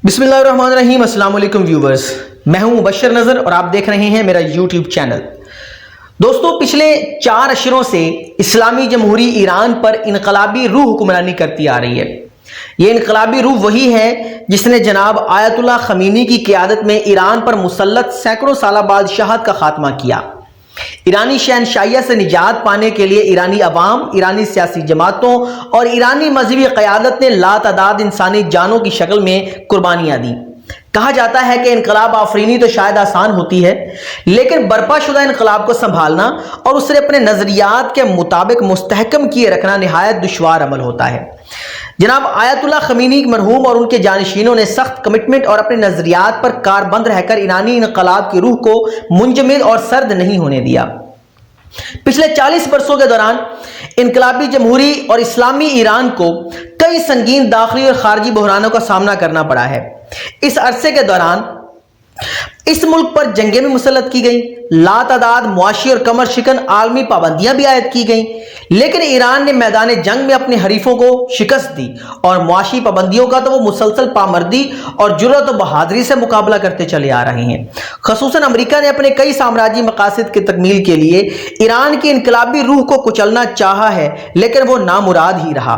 बिस्मिल्लाहिर्रहमानिर्रहीम। अस्सलाम वालेकुम व्यूवर्स, मैं हूं मुबशर नज़र और आप देख रहे हैं मेरा यूट्यूब चैनल। दोस्तों, पिछले 4 अशरों से इस्लामी जमहूरी ईरान पर इनकलाबी रूह हुक्मरानी करती आ रही है। ये इनकलाबी रूह वही है जिसने जनाब आयतुल्लाह खमीनी की क़ियादत में ईरान पर मुसल्लत सैकड़ों साल बादशाहत का खात्मा किया। ईरानी शहनशाहियत से निजात पाने के लिए ईरानी अवाम, ईरानी सियासी जमातों और ईरानी मजहबी क़यादत ने लातादाद इंसानी जानों की शक्ल में कुर्बानियां दी। कहा जाता है कि इनकलाब आफरीनी तो शायद आसान होती है, लेकिन बर्पाशुदा इनकलाब को संभालना और उसे अपने नजरियात के मुताबिक मुस्तहकम किए रखना निहायत दुश्वार अमल होता है। जनाब आयतुल्लाह खमीनी मरहूम और उनके जानशीनों ने सख्त कमिटमेंट और अपने नजरियात पर कारबंद रहकर ईरानी इनकलाब की रूह को मुंजमद और सर्द नहीं होने दिया। पिछले 40 वर्षों के दौरान इनकलाबी जमहूरी और इस्लामी ईरान को कई संगीन दाखिली और खारजी बहरानों का सामना करना पड़ा है। इस अरसे के दौरान इस मुल्क पर जंगें भी मुसल्लत की गई, लातादाद मुआशी और कमर शिकन आलमी पाबंदियां भी आयद की गई, लेकिन ईरान ने मैदान जंग में अपने हरीफों को शिकस्त दी और मुआशी पाबंदियों का तो वो मुसलसल पामर्दी और जुर्रत और बहादुरी से मुकाबला करते चले आ रहे हैं। खसूसन अमेरिका ने अपने कई साम्राज्यी मकासद की तकमील के लिए ईरान की इनकलाबी रूह को कुचलना चाहा है, लेकिन वो नामुराद ही रहा।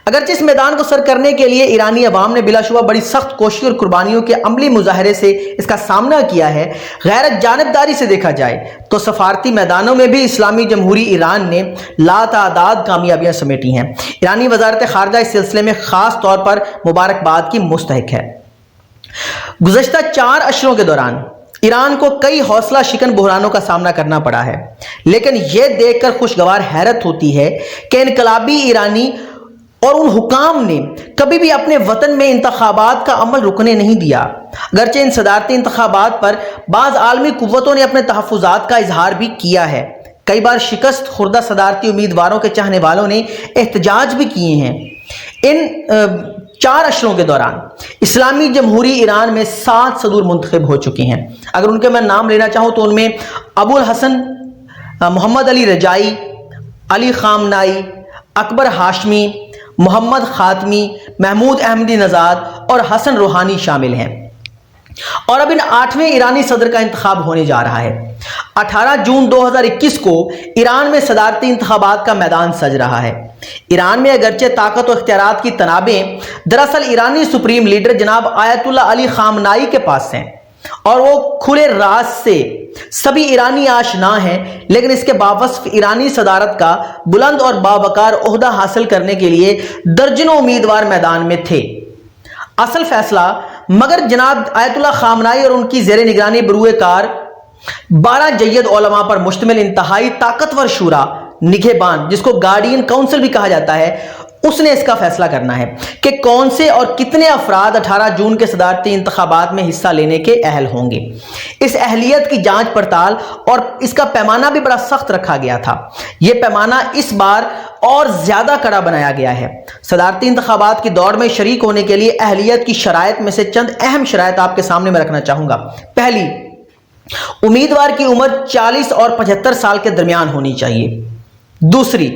अगरचे इस मैदान को सर करने के लिए ईरानी अवाम ने बिलाशुबा बड़ी सख्त कोशिश और कुर्बानियों के अमली मुजाहरे से इसका सामना किया है। गैरत जानिबदारी से देखा जाए तो सफारती मैदानों में भी इस्लामी जमहूरी ईरान ने लातादाद कामयाबियां समेटी हैं। ईरानी वजारत खारजा इस सिलसिले में खास तौर पर मुबारकबाद की मुस्तहिक है। गुज़श्ता 4 अशरों के दौरान ईरान को कई हौसला शिकन बहरानों का सामना करना पड़ा है, लेकिन यह देखकर खुशगवार हैरत होती है कि इनकलाबी ईरानी और उन हुकाम ने कभी भी अपने वतन में इंतखाबात का अमल रुकने नहीं दिया। अगरचे इन सदारती इंतखाबात पर बाज़ आलमी कुव्वतों ने अपने तहफ़्फ़ुज़ात का इजहार भी किया है। कई बार शिकस्त खुर्दा सदारती उम्मीदवारों के चाहने वालों ने एहतजाज भी किए हैं। इन 4 अशरों के दौरान इस्लामी जमहूरी ईरान में 7 सदूर मुंतखब हो चुके हैं। अगर उनके मैं नाम लेना चाहूँ तो उनमें अबुल हसन, मोहम्मद अली रजाई, अली खामनाई, अकबर हाशमी, मोहम्मद खातमी, महमूद अहमदी नजाद और हसन रूहानी शामिल हैं। और अब इन 8वें ईरानी सदर का इंतखाब होने जा रहा है। 18 जून 2021 को ईरान में सदारती इंतखाबात का मैदान सज रहा है। ईरान में अगरचे ताकत और इख्तियारात की तनाबें दरअसल ईरानी सुप्रीम लीडर जनाब आयतुल्लाह अली खामनाई के पास हैं और वो खुले राज से सभी ईरानी आशना हैं, लेकिन इसके बावजूद ईरानी सदारत का बुलंद और बावकार ओहदा हासिल करने के लिए दर्जनों उम्मीदवार मैदान में थे। असल फैसला मगर जनाब आयतुल्लाह खामनाई और उनकी ज़ेरे निगरानी बरूए कार 12 जय्यद उलमा पर मुश्तमिल इंतहाई ताकतवर शूरा निगहबान, जिसको गार्डियन काउंसिल भी कहा जाता है, उसने इसका फैसला करना है कि कौन से और कितने अफराद 18 जून के सदारती इंतखाबात में हिस्सा लेने के अहल होंगे। इस अहलियत की जांच पड़ताल और इसका पैमाना भी बड़ा सख्त रखा गया था। यह पैमाना इस बार और ज्यादा कड़ा बनाया गया है। सदारती इंतखाबात की दौड़ में शरीक होने के लिए अहलियत की शराइत में से चंद अहम शराइत आपके सामने मैं रखना चाहूंगा। पहली, उम्मीदवार की उम्र 40 और 75 साल के दरमियान होनी चाहिए। दूसरी,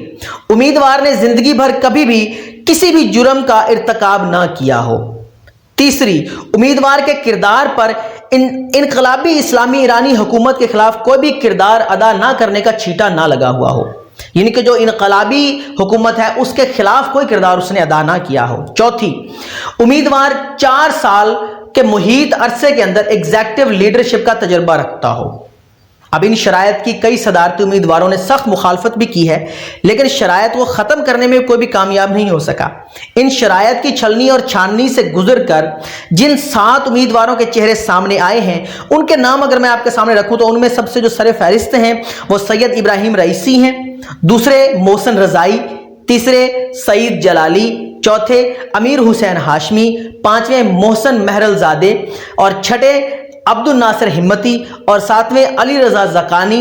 उम्मीदवार ने जिंदगी भर कभी भी किसी भी जुर्म का इर्तकाब ना किया हो। तीसरी, उम्मीदवार के किरदार पर इनकलाबी इस्लामी ईरानी हुकूमत के खिलाफ कोई भी किरदार अदा ना करने का छींटा ना लगा हुआ हो, यानी कि जो इनकलाबी हुकूमत है उसके खिलाफ कोई किरदार उसने अदा ना किया हो। चौथी, उम्मीदवार 4 साल के मुहीत अरसे के अंदर एग्जेक्टिव लीडरशिप का तजुर्बा रखता हो। अब इन शरायत की कई सदारती उम्मीदवारों ने सख्त मुखालफत भी की है, लेकिन शरायत को ख़त्म करने में कोई भी कामयाब नहीं हो सका। इन शरायत की छलनी और छाननी से गुजर कर जिन 7 उम्मीदवारों के चेहरे सामने आए हैं, उनके नाम अगर मैं आपके सामने रखूं तो उनमें सबसे जो सर फहरिस्त हैं वो सैयद इब्राहिम रईसी हैं, दूसरे मोहसिन रजाई, तीसरे सईद जलाली, चौथे अमीर हुसैन हाशमी, 5वें मोहसिन महरलजादे और छठे अब्दुल नासिर हिम्मती और 7वें अली रजा ज़कानी।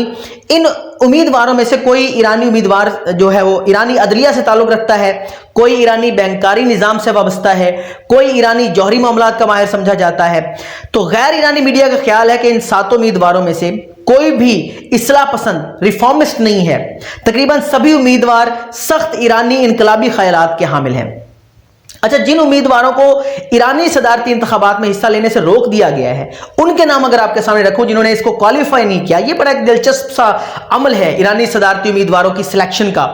इन उम्मीदवारों में से कोई ईरानी उम्मीदवार जो है वो ईरानी अदलिया से ताल्लुक़ रखता है, कोई ईरानी बैंकारी निज़ाम से वाबस्ता है, कोई ईरानी जौहरी मामलात का माहिर समझा जाता है। तो गैर ईरानी मीडिया का ख्याल है कि इन 7 उम्मीदवारों में से कोई भी इस्लाह पसंद रिफॉर्मिस्ट नहीं है। तकरीबन सभी उम्मीदवार सख्त ईरानी इनकलाबी ख्यालात के हामिल हैं। अच्छा, जिन उम्मीदवारों को ईरानी सदारती इंतखाबात में हिस्सा लेने से रोक दिया गया है, उनके नाम अगर आपके सामने रखूं जिन्होंने इसको क्वालिफाई नहीं किया। ये बड़ा एक दिलचस्प सा अमल है ईरानी सदारती उम्मीदवारों की सिलेक्शन का,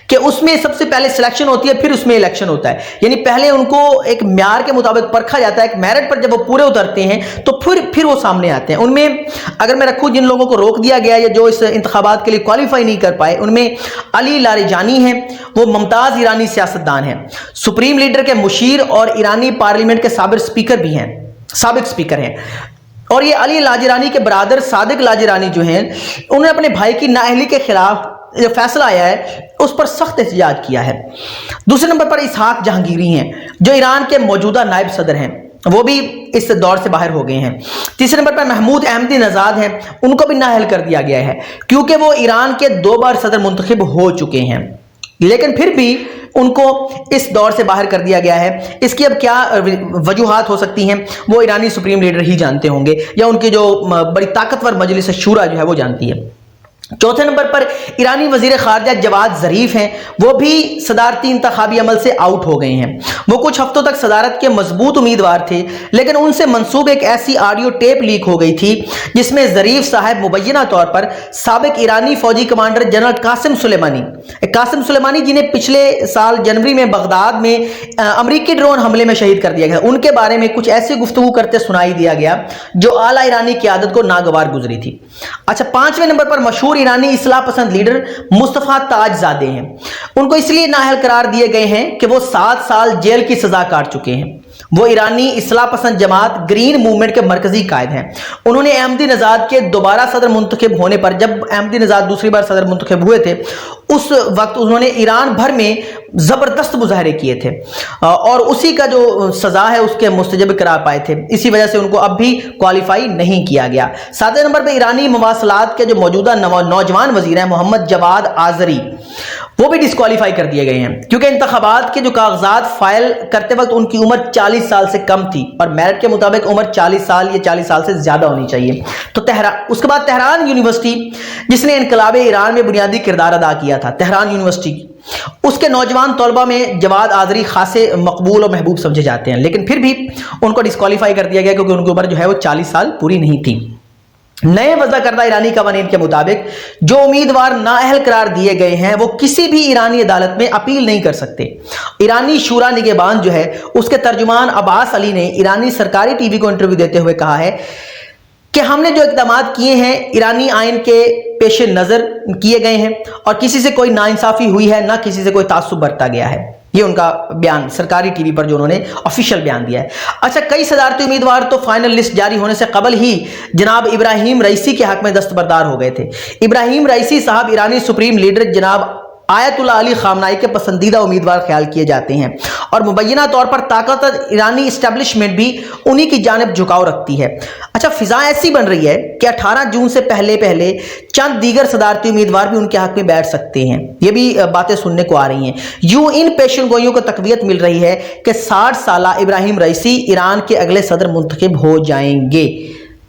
कि उसमें सबसे पहले सिलेक्शन होती है, फिर उसमें इलेक्शन होता है। यानी पहले उनको एक म्यार के मुताबिक परखा जाता है, एक मेरिट पर जब वो पूरे उतरते हैं तो फिर वो सामने आते हैं। उनमें अगर मैं रखूं जिन लोगों को रोक दिया गया या जो इस इंतखाबात के लिए क्वालिफाई नहीं कर पाए, उनमें अली लारिजानी हैं, वो मुमताज ईरानी सियासतदान हैं, सुप्रीम लीडर के मुशीर और ईरानी पार्लियामेंट के साबिक स्पीकर हैं। और ये अली लाजिरानी के बरादर सादिक लाजिरानी जो हैं, उन्होंने अपने भाई की नाअहली के खिलाफ जो फैसला आया है उस पर सख्त एहतजाज किया है। दूसरे नंबर पर इसहाक जहांगीरी हैं, जो ईरान के मौजूदा नायब सदर हैं, वो भी इस दौर से बाहर हो गए हैं। तीसरे नंबर पर महमूद अहमदी नजाद हैं, उनको भी नाअहल कर दिया गया है क्योंकि वो ईरान के 2 बार सदर मुंतखब हो चुके हैं, लेकिन फिर भी उनको इस दौर से बाहर कर दिया गया है। इसकी अब क्या वजूहात हो सकती हैं वो ईरानी सुप्रीम लीडर ही जानते होंगे, या उनकी जो बड़ी ताकतवर मजलिस शूरा जो है वो जानती है। चौथे नंबर पर ईरानी वजीर खारजा जवाद जरीफ हैं, वो भी सदारती इंतखाबी अमल से आउट हो गए हैं। वो कुछ हफ्तों तक सदारत के मजबूत उम्मीदवार थे, लेकिन उनसे मंसूब एक ऐसी ऑडियो टेप लीक हो गई थी जिसमें जरीफ साहब मुबैना तौर पर साबिक ईरानी फौजी कमांडर जनरल कासिम सुलेमानी जिन्हें पिछले साल जनवरी में बगदाद में अमरीकी ड्रोन हमले में शहीद कर दिया गया, उनके बारे में कुछ ऐसी गुफ्तगू करते सुनाई दिया गया जो आला ईरानी क़यादत को नागवार गुजरी थी। अच्छा, 5वें नंबर पर मशहूर ईरानी इस्लाह पसंद लीडर मुस्तफा ताजजादे हैं। उनको इसलिए नाअहल करार दिए गए हैं कि वो 7 साल जेल की सजा काट चुके हैं। वो ईरानी इस्लाह पसंद जमात ग्रीन मूवमेंट के मरकजी कायद हैं। उन्होंने अहमदी नजाद के दोबारा सदर मुंतखब होने पर, जब अहमदी नजाद दूसरी बार सदर मुंतखब हुए थे, उस वक्त उन्होंने ईरान भर में जबरदस्त मुजाहरे किए थे और उसी का जो सजा है उसके मुस्तजब करार पाए थे। इसी वजह से उनको अब भी क्वालिफाई नहीं किया गया। 7वें नंबर पर ईरानी मवासलात के जो मौजूदा नौजवान वजीर हैं मोहम्मद जवाद आजरी, वो भी डिस्क्वालीफाई कर दिए गए हैं क्योंकि इंतखाबात के जो कागजात फाइल करते वक्त उनकी उम्र 40 साल से कम थी और मेरिट के मुताबिक उम्र 40 साल या 40 साल से ज्यादा होनी चाहिए। तो उसके बाद तेहरान यूनिवर्सिटी, जिसने इनकलाब ईरान में बुनियादी किरदार अदा किया था, तेहरान यूनिवर्सिटी, उसके नौजवान तलबा में जवाद आजरी खासे मकबूल और महबूब समझे जाते हैं, लेकिन फिर भी उनको डिस्क्वालीफाई कर दिया गया क्योंकि उनकी उम्र जो है वो 40 साल पूरी नहीं थी। नए वज़ा करदा ईरानी कवानीन के मुताबिक जो उम्मीदवार नाअहल करार दिए गए हैं वो किसी भी ईरानी अदालत में अपील नहीं कर सकते। ईरानी शूरा निगहबान जो है उसके तर्जुमान अब्बास अली ने ईरानी सरकारी टीवी को इंटरव्यू देते हुए कहा है कि हमने जो इक़दाम किए हैं ईरानी आइन के पेश नज़र किए गए हैं और किसी से कोई नाइंसाफ़ी हुई है, ना किसी से कोई तासुब बरता गया है। ये उनका बयान सरकारी टीवी पर जो उन्होंने ऑफिशियल बयान दिया है। अच्छा, कई सदारती उम्मीदवार तो फाइनल लिस्ट जारी होने से कबल ही जनाब इब्राहिम रईसी के हक में दस्तबरदार हो गए थे। इब्राहिम रईसी साहब ईरानी सुप्रीम लीडर जनाब आयतुल्लाह अली खामनाई के पसंदीदा उम्मीदवार ख्याल किए जाते हैं और मुबैना तौर पर ताकतवर ईरानी इस्टेब्लिशमेंट भी उन्हीं की जानिब झुकाव रखती है। अच्छा, फिजा ऐसी बन रही है कि 18 जून से पहले चंद दीगर सदारती उम्मीदवार भी उनके हक में बैठ सकते हैं। ये भी बातें सुनने को आ रही हैं। यूं इन पेशन गोइयों को तकवीत मिल रही है कि 60 साल इब्राहिम रईसी ईरान के अगले सदर मुंतखब हो जाएंगे।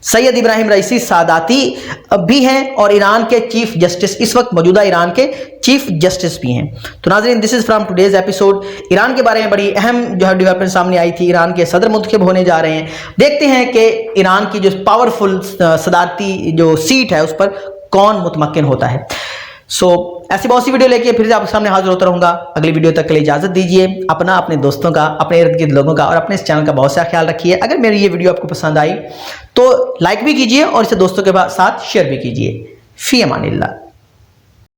सैयद इब्राहिम रईसी सादाती भी हैं और ईरान के चीफ जस्टिस, इस वक्त मौजूदा ईरान के चीफ जस्टिस भी हैं। तो नाज़रीन, this is from today's episode. Iran के बारे में बड़ी अहम जो है डेवलपमेंट सामने आई थी। ईरान के सदर मुंतखब होने जा रहे हैं। देखते हैं कि ईरान की जो पावरफुल सदारती जो सीट है उस पर कौन मुतमक्किन होता है। ऐसी बहुत सी वीडियो लेके फिर से आपके सामने हाजिर होता रहूंगा। अगली वीडियो तक के लिए इजाजत दीजिए। अपना, अपने दोस्तों का, अपने इर्द गिर्द लोगों का और अपने इस चैनल का बहुत सा ख्याल रखिए। अगर मेरी ये वीडियो आपको पसंद आई तो लाइक भी कीजिए और इसे दोस्तों के साथ शेयर भी कीजिए। फी अमानिल्लाह।